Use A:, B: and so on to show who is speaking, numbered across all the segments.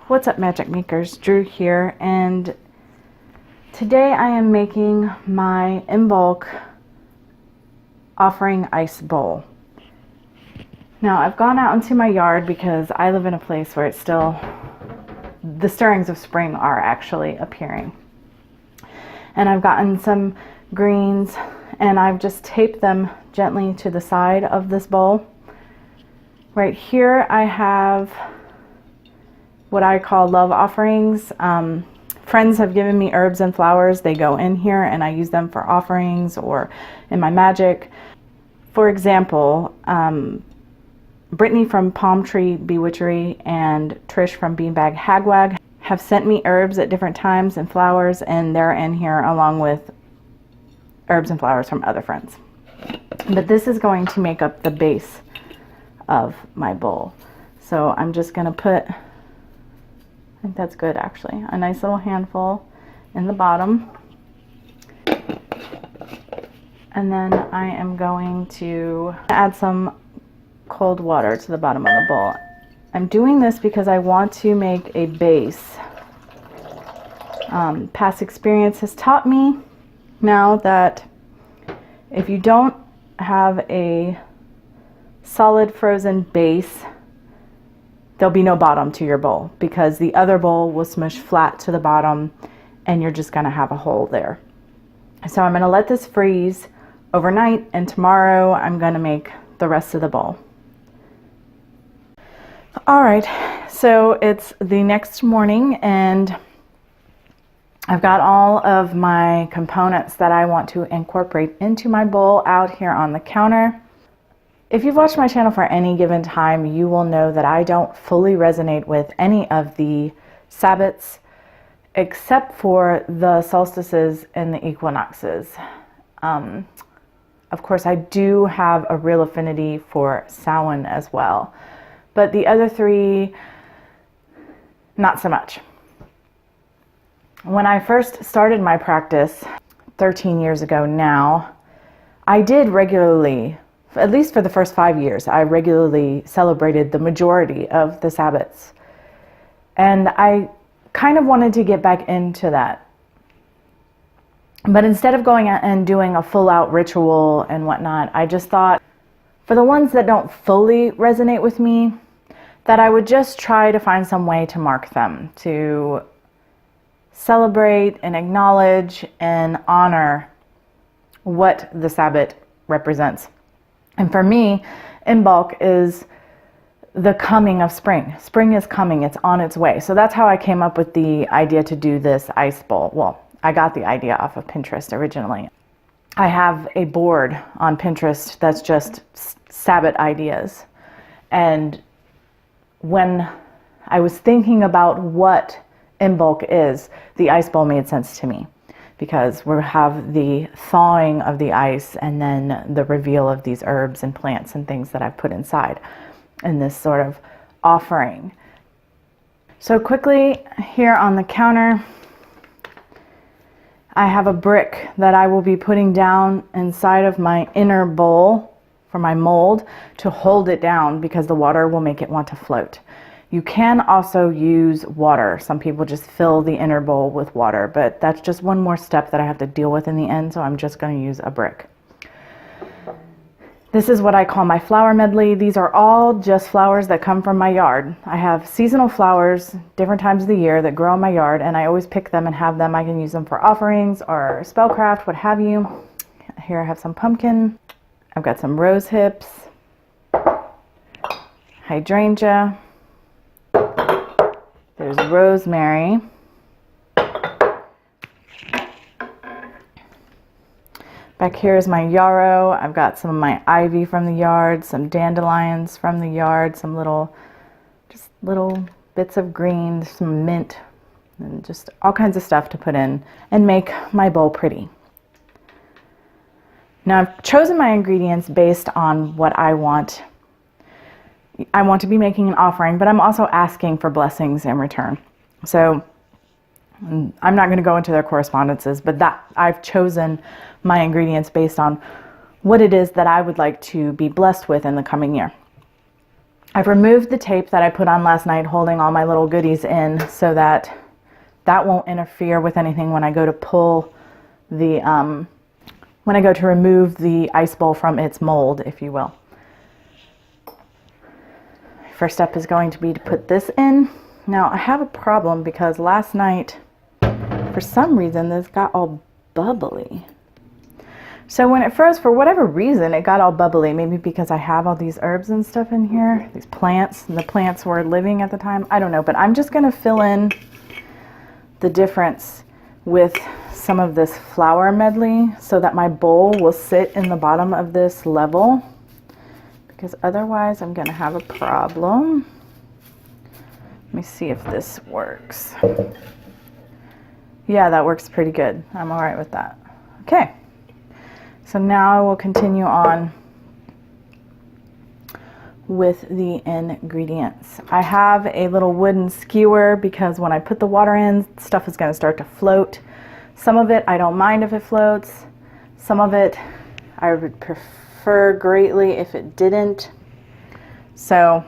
A: What's up, Magic Makers? Drew here, and today I am making my Imbolc offering ice bowl. Now, I've gone out into my yard because I live in a place where it's still, the stirrings of spring are actually appearing. And I've gotten some greens and I've just taped them gently to the side of this bowl. Right here I have what I call love offerings. Friends have given me herbs and flowers. They go in here and I use them for offerings or in my magic. For example, Brittany from Palm Tree Bewitchery and Trish from Beanbag Hagwag have sent me herbs at different times and flowers, and they're in here along with herbs and flowers from other friends. But this is going to make up the base of my bowl. So I'm just going to put, I think that's good actually, a nice little handful in the bottom. And then I am going to add some cold water to the bottom of the bowl. I'm doing this because I want to make a base. Past experience has taught me now that if you don't have a solid frozen base, there'll be no bottom to your bowl because the other bowl will smush flat to the bottom and you're just gonna have a hole there. So I'm gonna let this freeze overnight, and tomorrow I'm gonna make the rest of the bowl. All right, so it's the next morning and I've got all of my components that I want to incorporate into my bowl out here on the counter. If you've watched my channel for any given time, you will know that I don't fully resonate with any of the Sabbats except for the solstices and the equinoxes. Of course, I do have a real affinity for Samhain as well, but the other three, not so much. When I first started my practice 13 years ago now, I did regularly, at least for the first 5 years, I regularly celebrated the majority of the Sabbats. And I kind of wanted to get back into that. But instead of going out and doing a full-out ritual and whatnot, I just thought, for the ones that don't fully resonate with me, that I would just try to find some way to mark them, to celebrate and acknowledge and honor what the Sabbat represents. And for me, Imbolc is the coming of spring. Spring is coming, it's on its way. So that's how I came up with the idea to do this ice bowl. Well, I got the idea off of Pinterest originally. I have a board on Pinterest that's just Sabbat ideas. And when I was thinking about what Imbolc is, the ice bowl made sense to me, because we have the thawing of the ice and then the reveal of these herbs and plants and things that I've put inside in this sort of offering. So quickly, here on the counter, I have a brick that I will be putting down inside of my inner bowl for my mold to hold it down, because the water will make it want to float. You can also use water. Some people just fill the inner bowl with water, but that's just one more step that I have to deal with in the end, so I'm just going to use a brick. This is what I call my flower medley. These are all just flowers that come from my yard. I have seasonal flowers different times of the year that grow in my yard, and I always pick them and have them. I can use them for offerings or spellcraft, what have you. Here I have some pumpkin. I've got some rose hips, hydrangea. There's rosemary. Back here is my yarrow. I've got some of my ivy from the yard, some dandelions from the yard, some just little bits of green, some mint, and just all kinds of stuff to put in and make my bowl pretty. Now, I've chosen my ingredients based on what I want. I want to be making an offering, but I'm also asking for blessings in return. So I'm not going to go into their correspondences, but that I've chosen my ingredients based on what it is that I would like to be blessed with in the coming year. I've removed the tape that I put on last night holding all my little goodies in so that that won't interfere with anything when I go to pull the, when I go to remove the ice bowl from its mold, if you will. First step is going to be to put this in. Now I have a problem because last night, for some reason, this got all bubbly. So when it froze, for whatever reason, it got all bubbly. Maybe because I have all these herbs and stuff in here, these plants, and the plants were living at the time. I don't know, but I'm just gonna fill in the difference with some of this flour medley so that my bowl will sit in the bottom of this level, because otherwise I'm gonna have a problem. Let me see if this works. Yeah, that works pretty good. I'm all right with that. Okay. So now I will continue on with the ingredients. I have a little wooden skewer because when I put the water in, stuff is going to start to float. Some of it I don't mind if it floats. Some of it I would prefer greatly if it didn't. So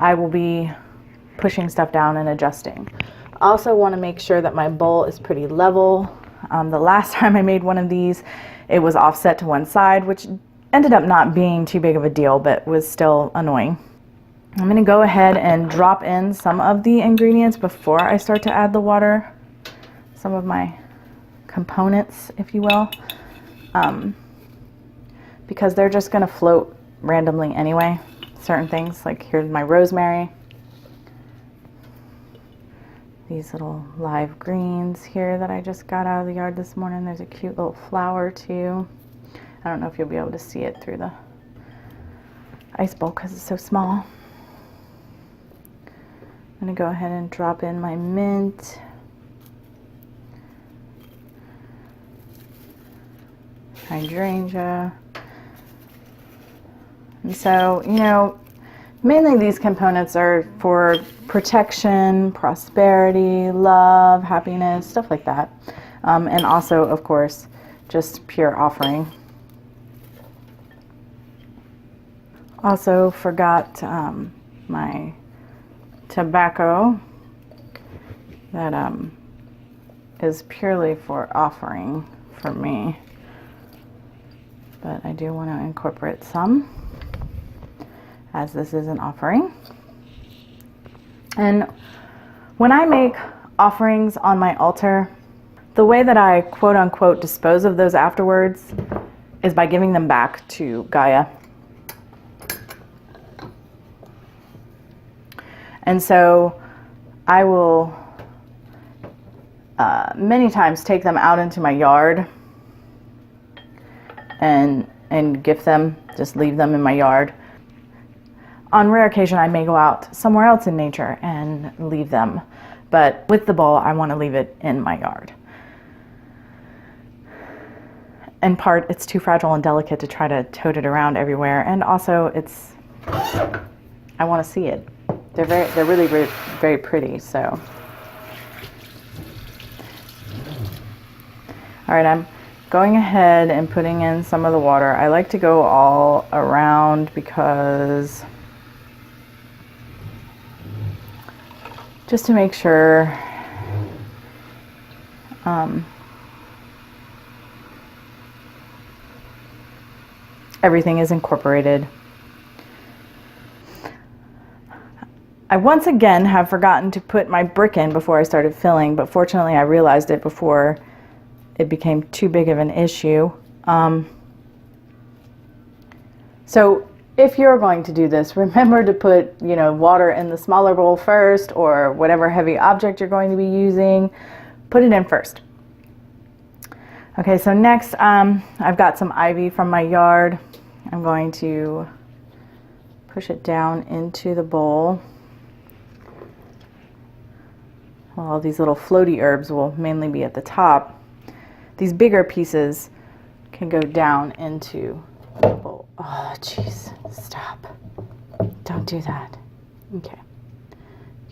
A: I will be pushing stuff down and adjusting. I also want to make sure that my bowl is pretty level. The last time I made one of these, it was offset to one side, which ended up not being too big of a deal, but was still annoying. I'm going to go ahead and drop in some of the ingredients before I start to add the water. Some of my components, if you will, because they're just going to float randomly anyway. Certain things, like here's my rosemary. These little live greens here that I just got out of the yard this morning. There's a cute little flower too. I don't know if you'll be able to see it through the ice bowl because it's so small. I'm going to go ahead and drop in my mint. Hydrangea. And so, you know, mainly these components are for protection, prosperity, love, happiness, stuff like that. And also, of course, just pure offering. Also forgot my tobacco that is purely for offering for me. But I do want to incorporate some, as this is an offering. And when I make offerings on my altar, the way that I quote unquote dispose of those afterwards is by giving them back to Gaia. And so I will many times take them out into my yard and gift them, just leave them in my yard. On rare occasion, I may go out somewhere else in nature and leave them, but with the bowl, I want to leave it in my yard. In part, it's too fragile and delicate to try to tote it around everywhere, and also I want to see it. They're really very pretty. So, all right, I'm going ahead and putting in some of the water. I like to go all around because just to make sure everything is incorporated. I once again have forgotten to put my brick in before I started filling, but fortunately I realized it before it became too big of an issue. So if you're going to do this, remember to put, you know, water in the smaller bowl first, or whatever heavy object you're going to be using, put it in first. Okay, so next I've got some ivy from my yard. I'm going to push it down into the bowl. Well, all these little floaty herbs will mainly be at the top. These bigger pieces can go down into the bowl. Oh, jeez, stop. Don't do that. Okay.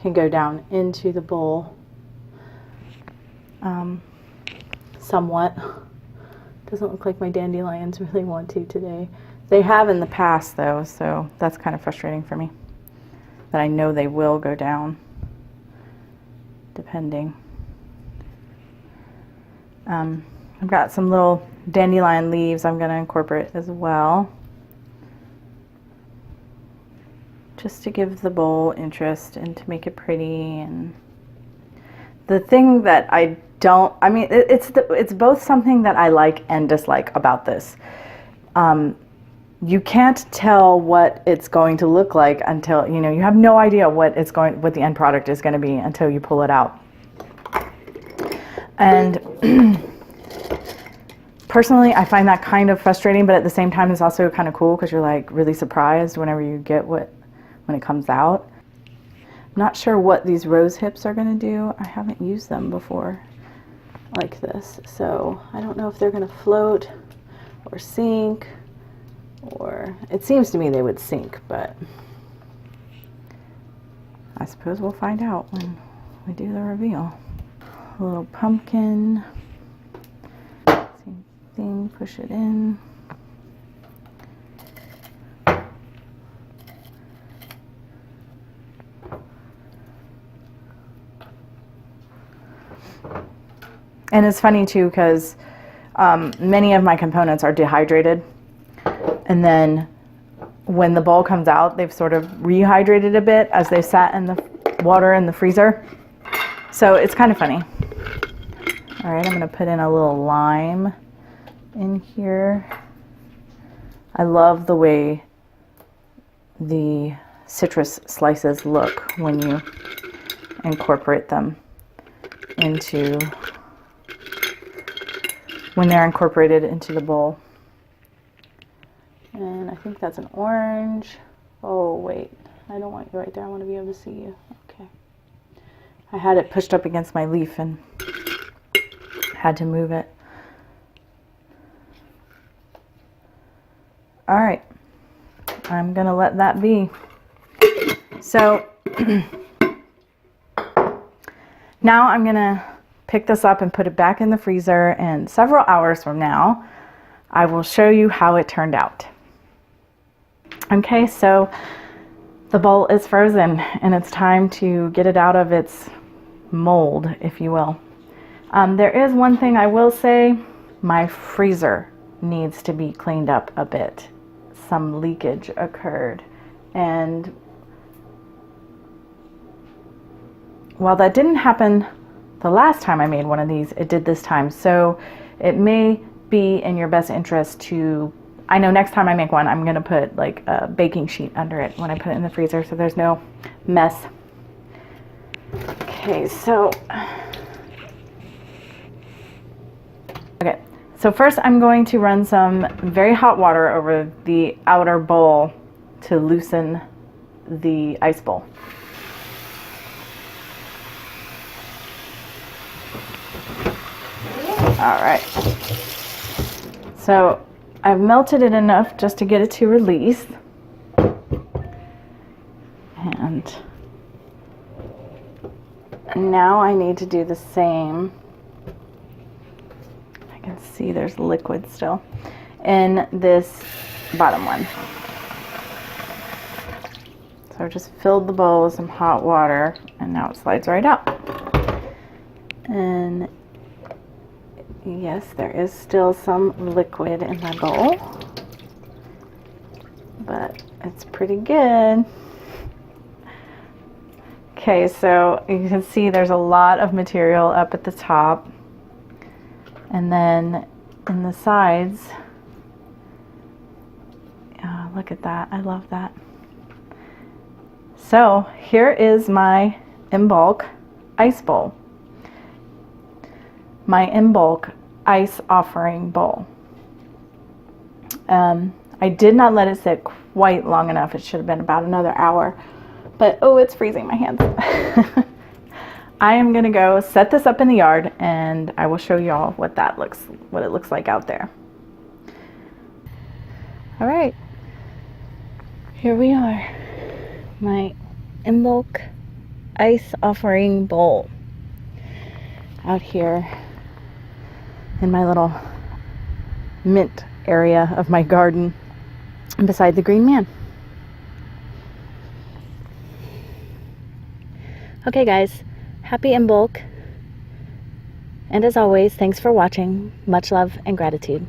A: Can go down into the bowl somewhat. Doesn't look like my dandelions really want to today. They have in the past though, so that's kind of frustrating for me. But I know they will go down, depending. I've got some little dandelion leaves I'm going to incorporate as well, just to give the bowl interest and to make it pretty. And the thing that it's both something that I like and dislike about this. You can't tell what it's going to look like until, you have no idea what the end product is going to be until you pull it out. And personally, I find that kind of frustrating, but at the same time, it's also kind of cool because you're like really surprised whenever you get when it comes out. I'm not sure what these rose hips are going to do. I haven't used them before like this, so I don't know if they're going to float or sink, or it seems to me they would sink, but I suppose we'll find out when we do the reveal. A little pumpkin, same thing, push it in. And it's funny too, because many of my components are dehydrated, and then when the bowl comes out, they've sort of rehydrated a bit as they sat in the water in the freezer. So it's kind of funny. All right, I'm going to put in a little lime in here. I love the way the citrus slices look when you incorporate them when they're incorporated into the bowl. And I think that's an orange. Oh wait, I don't want you right there. I want to be able to see you. Okay. I had it pushed up against my leaf and had to move it. All right, I'm gonna let that be. So now I'm gonna pick this up and put it back in the freezer, and several hours from now I will show you how it turned out. Okay, so the bowl is frozen and it's time to get it out of its mold, if you will. There is one thing I will say. My freezer needs to be cleaned up a bit. Some leakage occurred, and while that didn't happen the last time I made one of these, it did this time. So it may be in your best interest to, I know next time I make one, I'm going to put like a baking sheet under it when I put it in the freezer so there's no mess. Okay, so first I'm going to run some very hot water over the outer bowl to loosen the ice bowl. All right, so I've melted it enough just to get it to release, and now I need to do the same. I can see there's liquid still in this bottom one. So I just filled the bowl with some hot water, and now it slides right out. And yes, there is still some liquid in my bowl, but it's pretty good. Okay, so you can see there's a lot of material up at the top, and then in the sides, look at that, I love that. So here is my Imbolc ice bowl. My Imbolc ice offering bowl. I did not let it sit quite long enough. It should have been about another hour, but oh, it's freezing my hands. I am gonna go set this up in the yard, and I will show y'all what it looks like out there. All right, here we are, my Imbolc ice offering bowl out here in my little mint area of my garden. beside the green man. Okay guys, happy Imbolc. And as always, thanks for watching. Much love and gratitude.